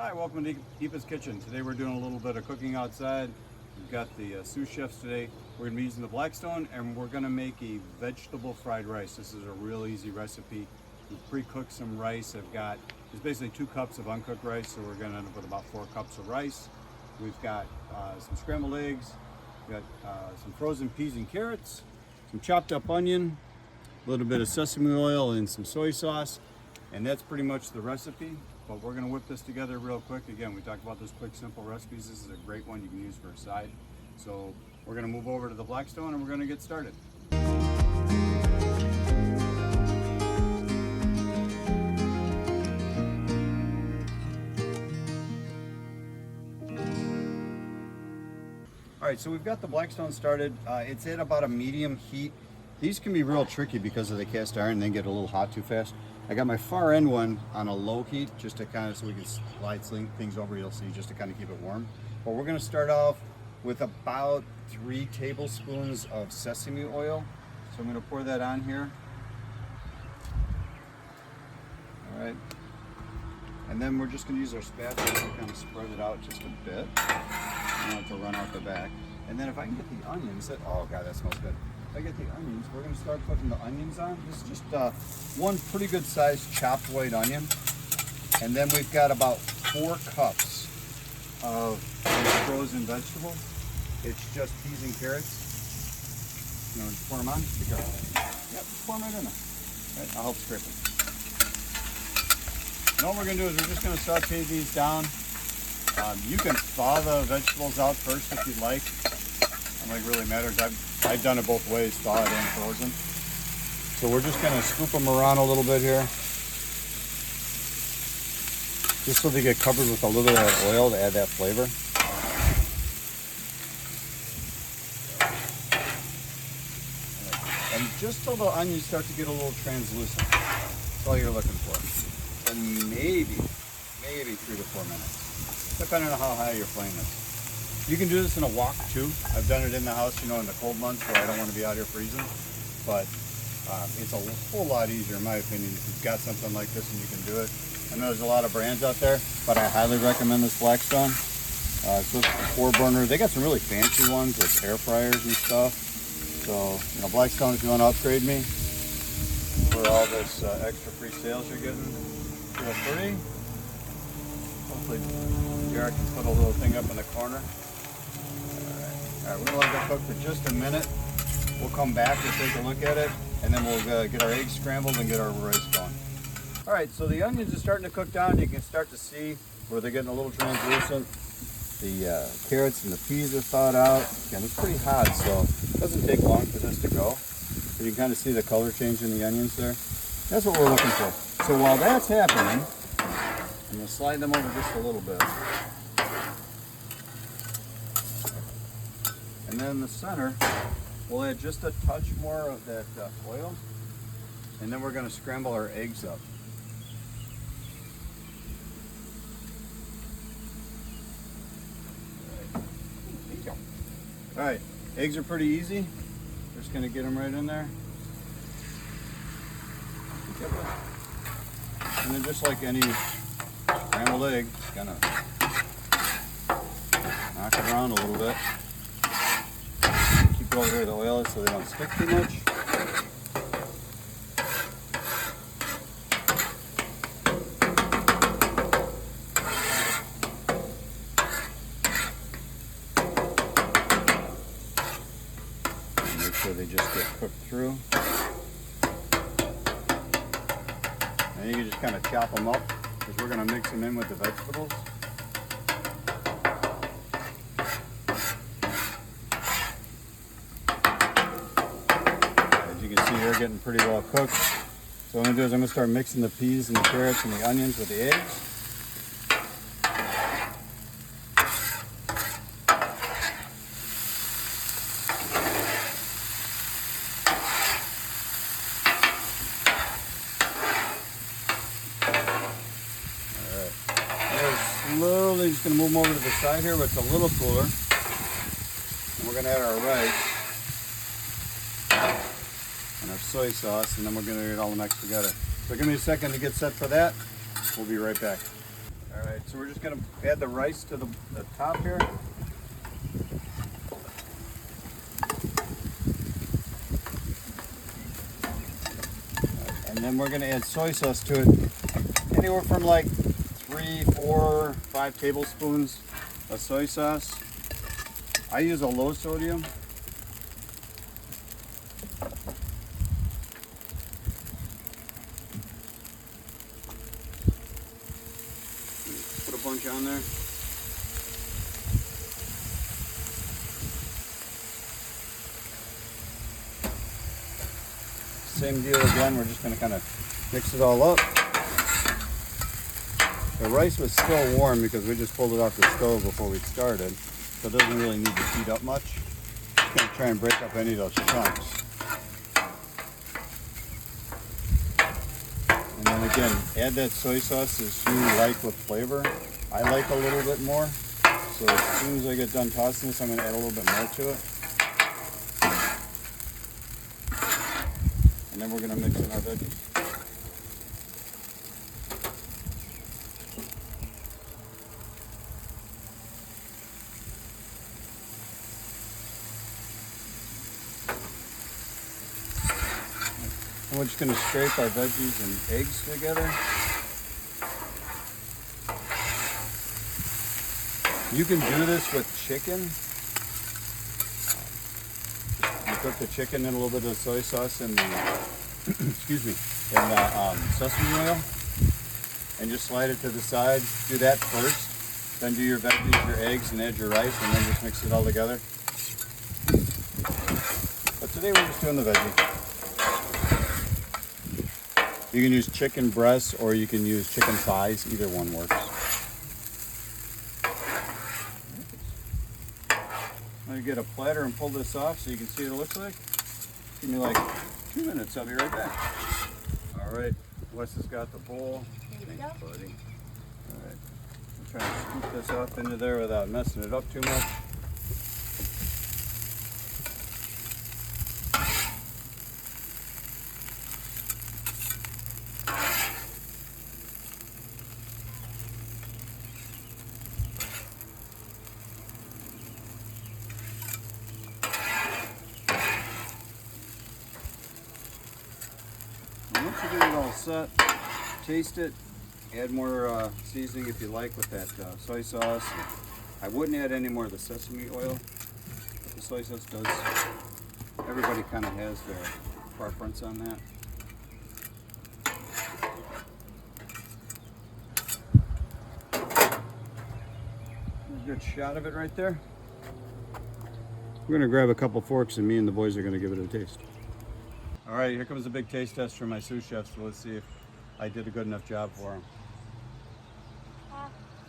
Hi, welcome to Eepa's Kitchen. Today we're doing a little bit of cooking outside. We've got the sous chefs today. We're going to be using the Blackstone and we're going to make a vegetable fried rice. This is a real easy recipe. We've pre-cooked some rice. It's basically 2 cups of uncooked rice, so we're going to end up with about 4 cups of rice. We've got some scrambled eggs, we've got some frozen peas and carrots, some chopped up onion, a little bit of sesame oil and some soy sauce, and that's pretty much the recipe. But we're going to whip this together real quick. Again, we talked about those quick, simple recipes. This is a great one you can use for a side. So we're going to move over to the Blackstone and we're going to get started. All right, so we've got the Blackstone started. It's at about a medium heat. These can be real tricky because of the cast iron. They get a little hot too fast. I got my far end one on a low heat just to kind of, so we can slide things over, you'll see, just to kind of keep it warm. But we're going to start off with about 3 tablespoons of sesame oil. So I'm going to pour that on here. All right. And then we're just going to use our spatula to kind of spread it out just a bit. I don't want it to run out the back. And then if I can get the onions, oh God, that smells good. If I get the onions, we're going to start putting the onions on. This is just one pretty good sized chopped white onion. And then we've got about 4 cups of frozen vegetables. It's just peas and carrots. You know, just pour them on. Be careful. Yep, just pour them right in there. Right, I'll help scrape them. And all we're going to do is we're just going to saute these down. You can thaw the vegetables out first if you'd like. I don't think it really matters. I've done it both ways, thawed and frozen. So we're just going to scoop them around a little bit here. Just so they get covered with a little bit of that oil to add that flavor. And just till the onions start to get a little translucent. That's all you're looking for. And maybe 3 to 4 minutes. Depending on how high your flame is. You can do this in a wok too. I've done it in the house, you know, in the cold months where I don't want to be out here freezing. But it's a whole lot easier, in my opinion, if you've got something like this and you can do it. I know there's a lot of brands out there, but I highly recommend this Blackstone. It's a 4-burner. They got some really fancy ones with air fryers and stuff. So, you know, Blackstone, if you want to upgrade me for all this extra free sales you're getting, feel free. Hopefully, Jared can put a little thing up in the corner. All right, we're gonna let that cook for just a minute. We'll come back and take a look at it, and then we'll get our eggs scrambled and get our rice going. All right, so the onions are starting to cook down. You can start to see where they're getting a little translucent. The carrots and the peas are thawed out. Again, it's pretty hot, so it doesn't take long for this to go. So you can kind of see the color change in the onions there. That's what we're looking for. So while that's happening, I'm going to slide them over just a little bit. And then in the center, we'll add just a touch more of that oil. And then we're going to scramble our eggs up. All right, eggs are pretty easy. Just going to get them right in there. And then just like any scrambled egg, just kind of knock it around a little bit. Keep it over where the oil is so they don't stick too much. Make sure they just get cooked through. And you can just kind of chop them up because we're going to mix them in with the vegetables. As you can see, they're getting pretty well cooked. So what I'm going to do is I'm going to start mixing the peas and the carrots and the onions with the eggs. Slowly just going to move them over to the side here where it's a little cooler. And we're going to add our rice and our soy sauce, and then we're going to get all the mixed together. So give me a second to get set for that. We'll be right back. All right, so we're just gonna add the rice to the top here. And then we're gonna add soy sauce to it. Anywhere from like 3, 4, 5 tablespoons of soy sauce. I use a low sodium. Put a bunch on there. Same deal again, we're just gonna kind of mix it all up. The rice was still warm because we just pulled it off the stove before we started, so it doesn't really need to heat up much. Just gonna try and break up any of those chunks. And then again, add that soy sauce as you like with flavor. I like a little bit more, so as soon as I get done tossing this, I'm gonna add a little bit more to it. And then we're gonna mix in our veggies. And we're just going to scrape our veggies and eggs together. You can do this with chicken. You cook the chicken in a little bit of soy sauce and the, excuse me, in the sesame oil, and just slide it to the side. Do that first, then do your veggies, your eggs, and add your rice, and then just mix it all together. But today we're just doing the veggie. You can use chicken breasts or you can use chicken thighs. Either one works. Now you get a platter and pull this off so you can see what it looks like. Give me like 2 minutes. I'll be right back. All right, Wes has got the bowl. Thanks, buddy. All right, I'm trying to scoop this up into there without messing it up too much. Once you get it all set, taste it, add more seasoning if you like with that soy sauce. I wouldn't add any more of the sesame oil, but the soy sauce does. Everybody kind of has their preference on that. A good shot of it right there. We're gonna grab a couple forks and me and the boys are gonna give it a taste. All right, here comes a big taste test from my sous chef, so let's see if I did a good enough job for him.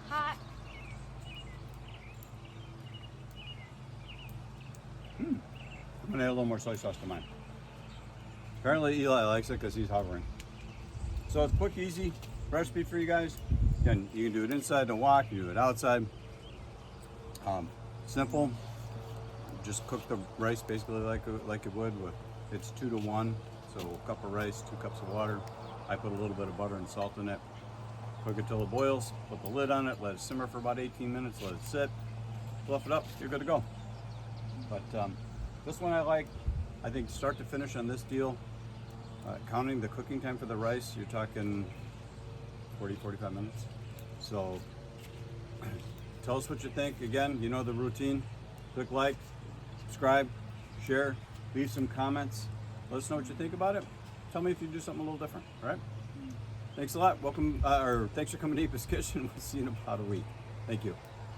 Hot. I'm gonna add a little more soy sauce to mine. Apparently Eli likes it because he's hovering. So it's a quick, easy recipe for you guys. Again, you can do it inside the wok, you can do it outside. Simple. Just cook the rice basically like it would with. It's 2 to 1, so a cup of rice, 2 cups of water. I put a little bit of butter and salt in it. Cook it till it boils, put the lid on it, let it simmer for about 18 minutes, let it sit, fluff it up, you're good to go. But this one I like. I think start to finish on this deal, counting the cooking time for the rice, you're talking 40-45 minutes. So tell us what you think. Again, you know the routine. Click like, subscribe, share. Leave some comments. Let us know what you think about it. Tell me if you do something a little different. All right? Thanks a lot. Welcome, or thanks for coming to Eepa's Kitchen. We'll see you in about a week. Thank you.